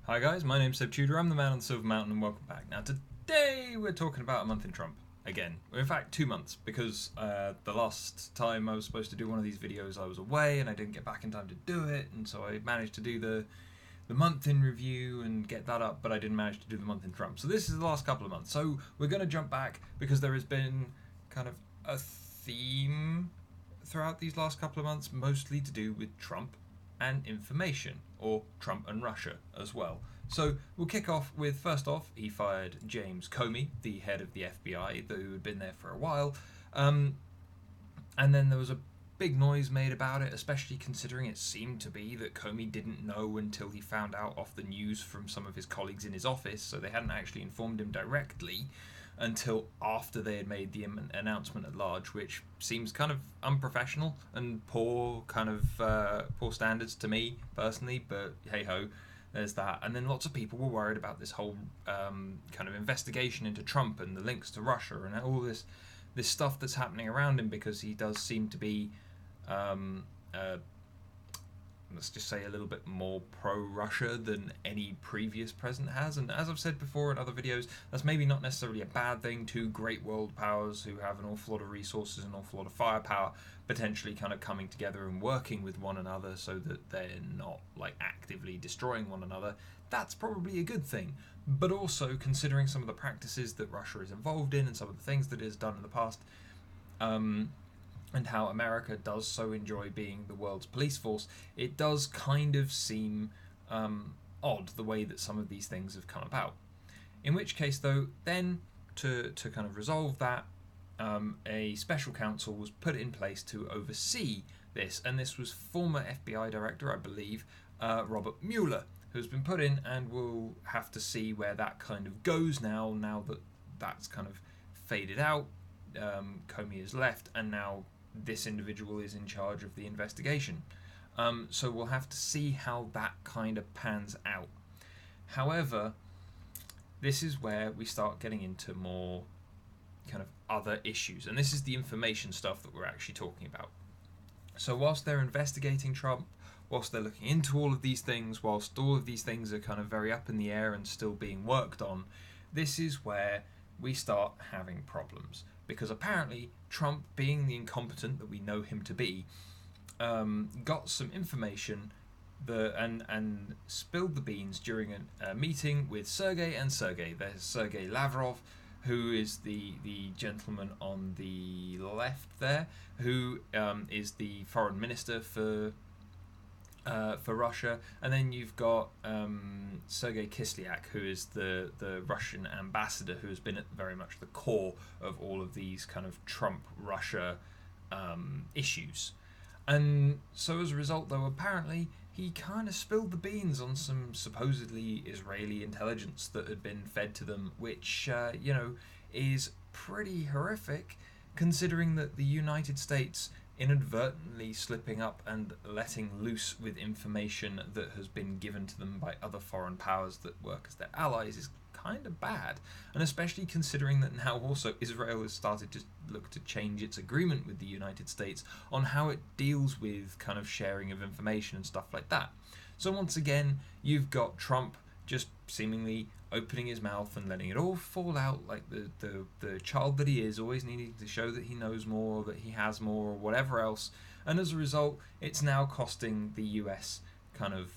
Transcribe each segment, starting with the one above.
Hi guys, my name's Seb Tudor, I'm the man on the Silver Mountain and welcome back. Now today we're talking about a month in Trump. Again, in fact 2 months, because the last time I was supposed to do one of these videos I was away and I didn't get back in time to do it, and so I managed to do the month in review and get that up, but I didn't manage to do the month in Trump. So this is the last couple of months. So we're going to jump back because there has been kind of a theme throughout these last couple of months, mostly to do with Trump and information, or Trump and Russia as well. So we'll kick off with, first off, he fired James Comey, the head of the FBI, who had been there for a while. And then there was a big noise made about it, especially considering it seemed to be that Comey didn't know until he found out off the news from some of his colleagues in his office, so they hadn't actually informed him directly until after they had made the announcement at large, which seems kind of unprofessional and poor standards to me personally, but hey ho, there's that. And then lots of people were worried about this whole kind of investigation into Trump and the links to Russia and all this stuff that's happening around him, because he does seem to be let's just say a little bit more pro-Russia than any previous president has. And as I've said before in other videos, that's maybe not necessarily a bad thing. Two great world powers who have an awful lot of resources and an awful lot of firepower potentially kind of coming together and working with one another so that they're not like actively destroying one another. That's probably a good thing. But also, considering some of the practices that Russia is involved in and some of the things that it has done in the past, and how America does so enjoy being the world's police force, it does kind of seem odd the way that some of these things have come about. In which case, though, then to kind of resolve that, a special counsel was put in place to oversee this, and this was former FBI director, I believe, Robert Mueller, who's been put in, and we'll have to see where that kind of goes now that that's kind of faded out. Comey has left, and now this individual is in charge of the investigation. So we'll have to see how that kind of pans out. However, this is where we start getting into more kind of other issues, and this is the information stuff that we're actually talking about. So whilst they're investigating Trump, whilst they're looking into all of these things, whilst all of these things are kind of very up in the air and still being worked on, this is where we start having problems. Because apparently Trump, being the incompetent that we know him to be, got some information and spilled the beans during a meeting with Sergey and Sergey. There's Sergey Lavrov, who is the gentleman on the left there, who is the foreign minister for Russia, and then you've got Sergei Kislyak, who is the Russian ambassador, who has been at very much the core of all of these kind of Trump-Russia issues. And so as a result, though, apparently he kind of spilled the beans on some supposedly Israeli intelligence that had been fed to them, which, is pretty horrific, considering that the United States inadvertently slipping up and letting loose with information that has been given to them by other foreign powers that work as their allies is kind of bad. And especially considering that now also Israel has started to look to change its agreement with the United States on how it deals with kind of sharing of information and stuff like that. So once again, you've got Trump just seemingly opening his mouth and letting it all fall out like the child that he is, always needing to show that he knows more, that he has more, or whatever else. And as a result, it's now costing the US kind of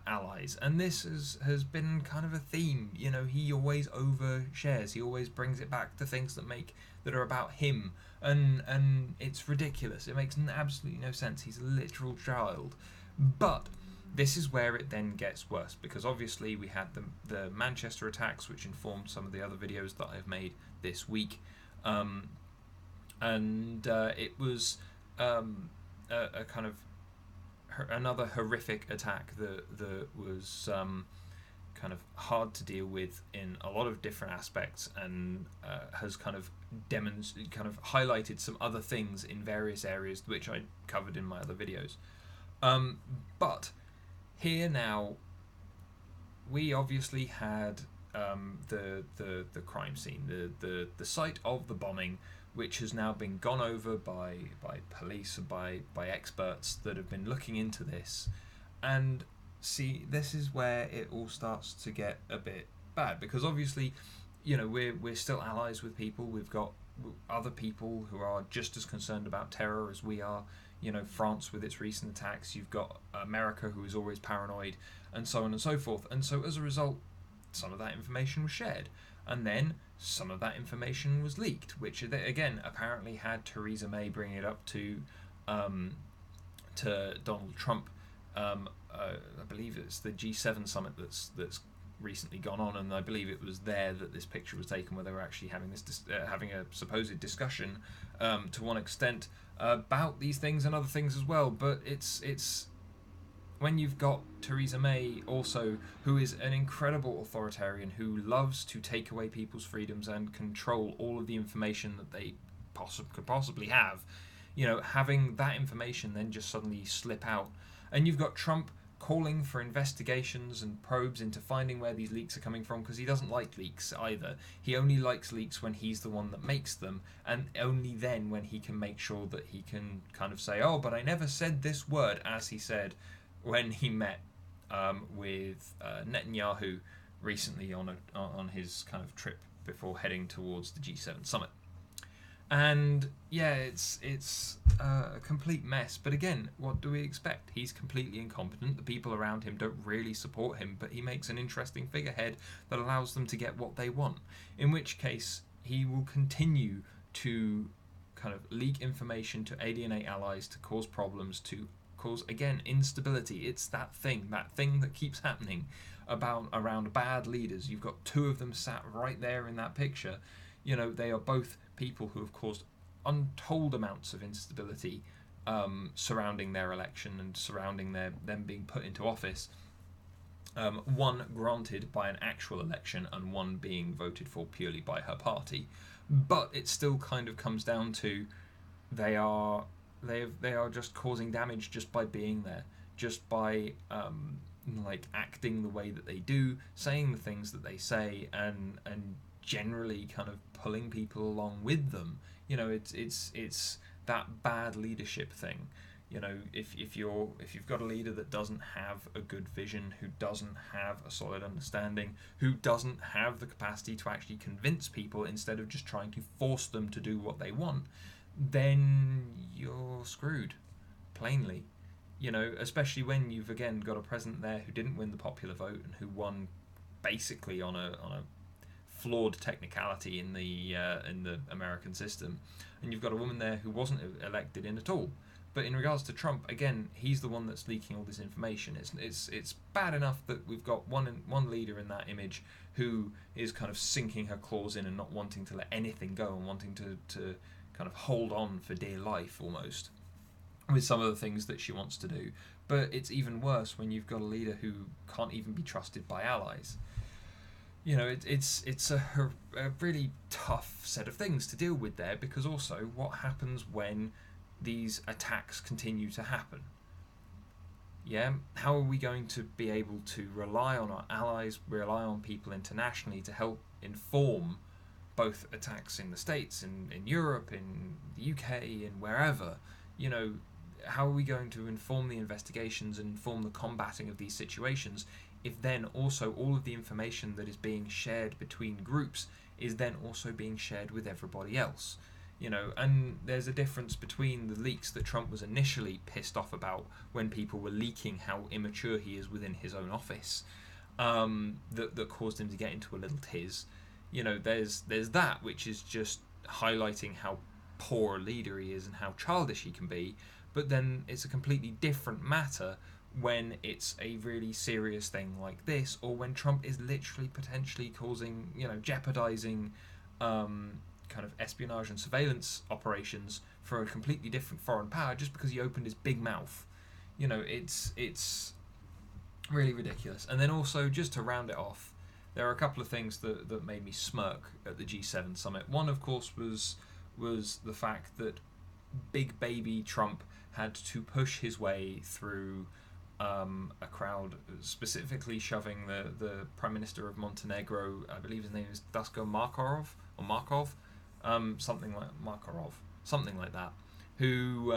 allies. And this has been kind of a theme. He always overshares. He always brings it back to things that are about him. And it's ridiculous. It makes absolutely no sense. He's a literal child. But this is where it then gets worse, because obviously we had the Manchester attacks, which informed some of the other videos that I've made this week, and it was a kind of another horrific attack that was kind of hard to deal with in a lot of different aspects, and has kind of highlighted some other things in various areas which I covered in my other videos. But here now, we obviously had the crime scene, the site of the bombing, which has now been gone over by police and by experts that have been looking into this. And see, this is where it all starts to get a bit bad, because obviously, we're still allies with people. We've got other people who are just as concerned about terror as we are. France with its recent attacks. You've got America, who is always paranoid, and so on and so forth. And so as a result, some of that information was shared, and then some of that information was leaked, which again apparently had Theresa May bringing it up to Donald Trump. I believe it's the G7 summit that's recently gone on, and I believe it was there that this picture was taken, where they were actually having having a supposed discussion to one extent about these things and other things as well. But it's when you've got Theresa May also, who is an incredible authoritarian who loves to take away people's freedoms and control all of the information that they could possibly have, having that information then just suddenly slip out. And you've got Trump calling for investigations and probes into finding where these leaks are coming from, because he doesn't like leaks either. He only likes leaks when he's the one that makes them, and only then when he can make sure that he can kind of say, oh, but I never said this word, as he said when he met with Netanyahu recently on his kind of trip before heading towards the G7 summit. And yeah, it's a complete mess. But again, what do we expect? He's completely incompetent. The people around him don't really support him, but he makes an interesting figurehead that allows them to get what they want. In which case, he will continue to kind of leak information, to alienate allies, to cause problems, to cause, again, instability. It's that thing that keeps happening around bad leaders. You've got two of them sat right there in that picture. They are both people who have caused untold amounts of instability surrounding their election and surrounding them being put into office. One granted by an actual election, and one being voted for purely by her party. But it still kind of comes down to they are just causing damage just by being there, just by acting the way that they do, saying the things that they say, and generally kind of pulling people along with them. It's that bad leadership thing. If you've got a leader that doesn't have a good vision, who doesn't have a solid understanding, who doesn't have the capacity to actually convince people instead of just trying to force them to do what they want, then you're screwed, plainly. Especially when you've again got a president there who didn't win the popular vote and who won basically on a flawed technicality in the American system, and you've got a woman there who wasn't elected in at all. But in regards to Trump, again, he's the one that's leaking all this information. It's bad enough that we've got one leader in that image who is kind of sinking her claws in and not wanting to let anything go, and wanting to kind of hold on for dear life almost with some of the things that she wants to do. But it's even worse when you've got a leader who can't even be trusted by allies. It's a really tough set of things to deal with there, because also what happens when these attacks continue to happen? Yeah, how are we going to be able to rely on our allies, rely on people internationally to help inform both attacks in the States, in Europe, in the UK, and wherever? How are we going to inform the investigations and inform the combating of these situations if then also all of the information that is being shared between groups is then also being shared with everybody else? And there's a difference between the leaks that Trump was initially pissed off about, when people were leaking how immature he is within his own office, that caused him to get into a little tiz. There's that, which is just highlighting how poor a leader he is and how childish he can be. But then it's a completely different matter when it's a really serious thing like this, or when Trump is literally potentially causing, jeopardizing kind of espionage and surveillance operations for a completely different foreign power just because he opened his big mouth. It's really ridiculous. And then also, just to round it off, there are a couple of things that made me smirk at the G7 summit. One, of course, was the fact that big baby Trump had to push his way through a crowd, specifically shoving the Prime Minister of Montenegro, I believe his name is Dusko Markov, something like that, who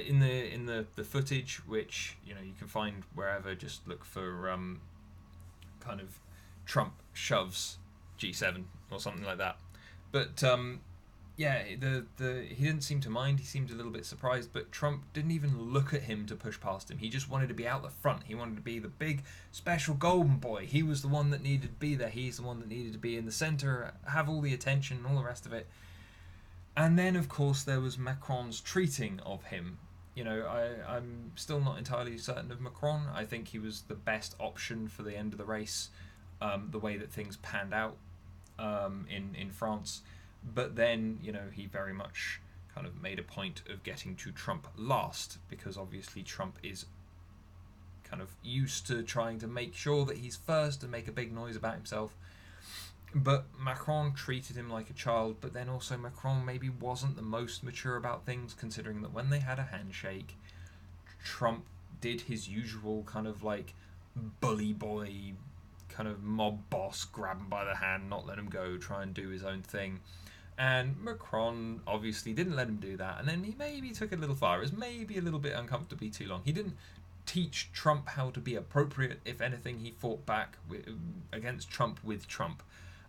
in the footage, which you can find wherever. Just look for kind of Trump shoves G7 or something like that. But yeah, he didn't seem to mind. He seemed a little bit surprised, but Trump didn't even look at him to push past him. He just wanted to be out the front. He wanted to be the big special golden boy. He was the one that needed to be there. He's the one that needed to be in the center, have all the attention, and all the rest of it. And then, of course, there was Macron's treating of him. I'm still not entirely certain of Macron. I think he was the best option for the end of the race, the way that things panned out in France. But then, he very much kind of made a point of getting to Trump last, because obviously Trump is kind of used to trying to make sure that he's first and make a big noise about himself. But Macron treated him like a child, but then also Macron maybe wasn't the most mature about things, considering that when they had a handshake, Trump did his usual kind of like bully boy, kind of mob boss, grab him by the hand, not let him go, try and do his own thing. And Macron obviously didn't let him do that, and then he maybe took it a little far. It was maybe a little bit uncomfortably too long. He didn't teach Trump how to be appropriate. If anything, he fought back against Trump with Trump.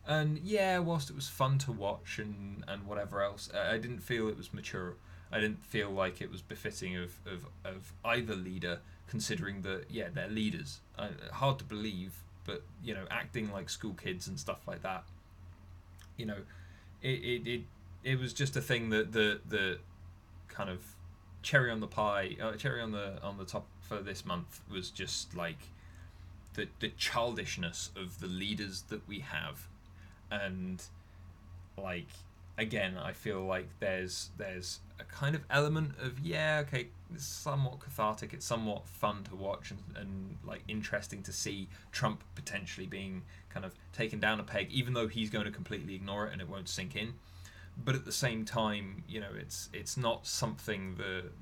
And yeah, whilst it was fun to watch and whatever else, I didn't feel it was mature. I didn't feel like it was befitting of either leader, considering that, yeah, they're leaders. Hard to believe, but, acting like school kids and stuff like that, it was just a thing that the kind of cherry on the pie, cherry on the top for this month was just like the childishness of the leaders that we have. And like, again, I feel like there's a kind of element of, yeah, okay, it's somewhat cathartic, it's somewhat fun to watch and like interesting to see Trump potentially being kind of taken down a peg, even though he's going to completely ignore it and it won't sink in. But at the same time, it's not something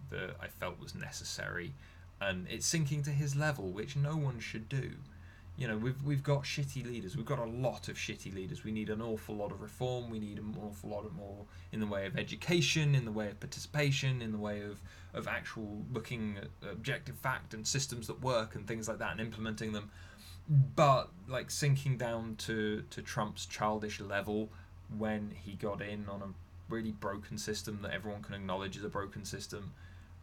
that I felt was necessary, and it's sinking to his level, which no one should do. We've got shitty leaders. We've got a lot of shitty leaders. We need an awful lot of reform. We need an awful lot of more in the way of education, in the way of participation, in the way of actual looking at objective fact and systems that work and things like that and implementing them. But like sinking down to Trump's childish level when he got in on a really broken system that everyone can acknowledge is a broken system,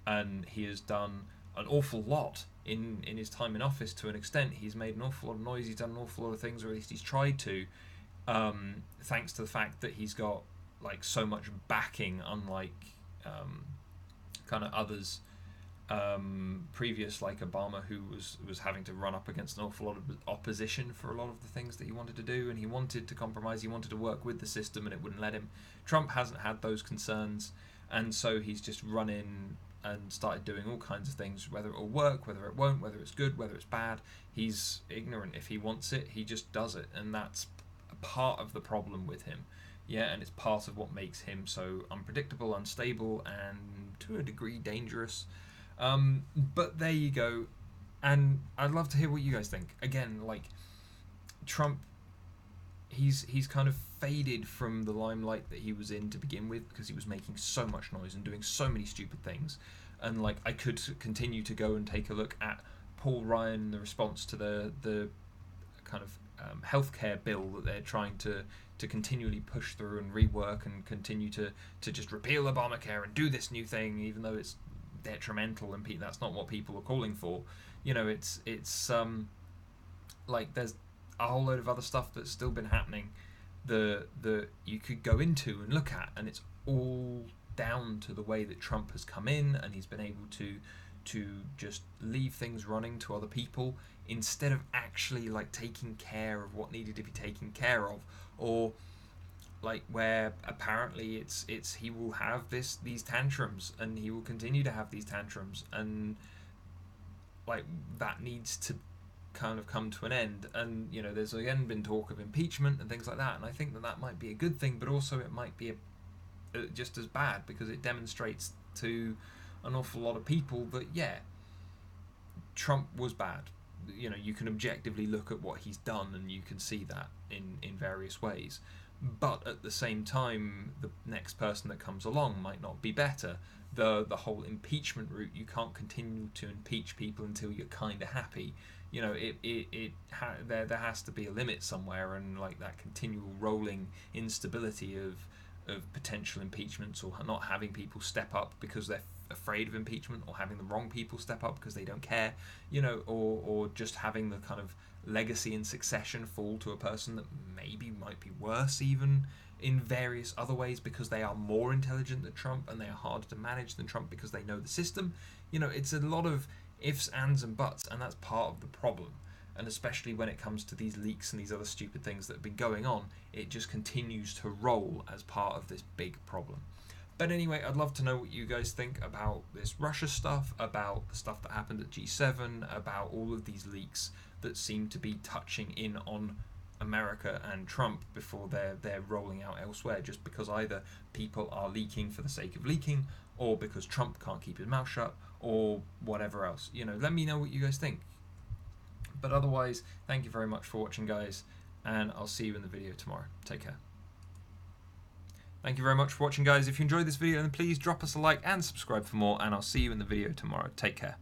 and he has done an awful lot in his time in office. To an extent, he's made an awful lot of noise, he's done an awful lot of things, or at least he's tried to, thanks to the fact that he's got like so much backing, unlike kind of others previous, like Obama, who was having to run up against an awful lot of opposition for a lot of the things that he wanted to do, and he wanted to compromise, he wanted to work with the system, and it wouldn't let him. Trump hasn't had those concerns, and so he's just run in and started doing all kinds of things, whether it will work, whether it won't, whether it's good, whether it's bad. He's ignorant. If he wants it, he just does it, and that's a part of the problem with him. Yeah, and it's part of what makes him so unpredictable, unstable, and to a degree dangerous. But there you go, and I'd love to hear what you guys think. Again, like, Trump, he's kind of faded from the limelight that he was in to begin with, because he was making so much noise and doing so many stupid things. And like, I could continue to go and take a look at Paul Ryan, the response to the kind of healthcare bill that they're trying to continually push through and rework, and continue to just repeal Obamacare and do this new thing, even though it's detrimental and that's not what people are calling for. It's like, there's a whole load of other stuff that's still been happening that you could go into and look at, and it's all down to the way that Trump has come in, and he's been able to just leave things running to other people instead of actually like taking care of what needed to be taken care of, or like where apparently it's he will have these tantrums, and he will continue to have these tantrums, and like that needs to kind of come to an end. And there's again been talk of impeachment and things like that, and I think that might be a good thing, but also it might be just as bad, because it demonstrates to an awful lot of people that, yeah, Trump was bad. You can objectively look at what he's done, and you can see that in various ways. But at the same time, the next person that comes along might not be better, the whole impeachment route. You can't continue to impeach people until you're kind of happy. You know, there has to be a limit somewhere, and like that continual rolling instability of potential impeachments, or not having people step up because they're afraid of impeachment, or having the wrong people step up because they don't care, you know, or just having the kind of legacy and succession fall to a person that maybe might be worse even in various other ways because they are more intelligent than Trump and they are harder to manage than Trump because they know the system. You know, it's a lot of ifs, ands and buts, and that's part of the problem. And especially when it comes to these leaks and these other stupid things that have been going on, it just continues to roll as part of this big problem. But anyway, I'd love to know what you guys think about this Russia stuff, about the stuff that happened at G7, about all of these leaks that seem to be touching in on America and Trump before they're rolling out elsewhere, just because either people are leaking for the sake of leaking, or because Trump can't keep his mouth shut, or whatever else. You know, let me know what you guys think. But otherwise, thank you very much for watching, guys, and I'll see you in the video tomorrow. Take care. Thank you very much for watching, guys. If you enjoyed this video, then please drop us a like and subscribe for more, and I'll see you in the video tomorrow. Take care.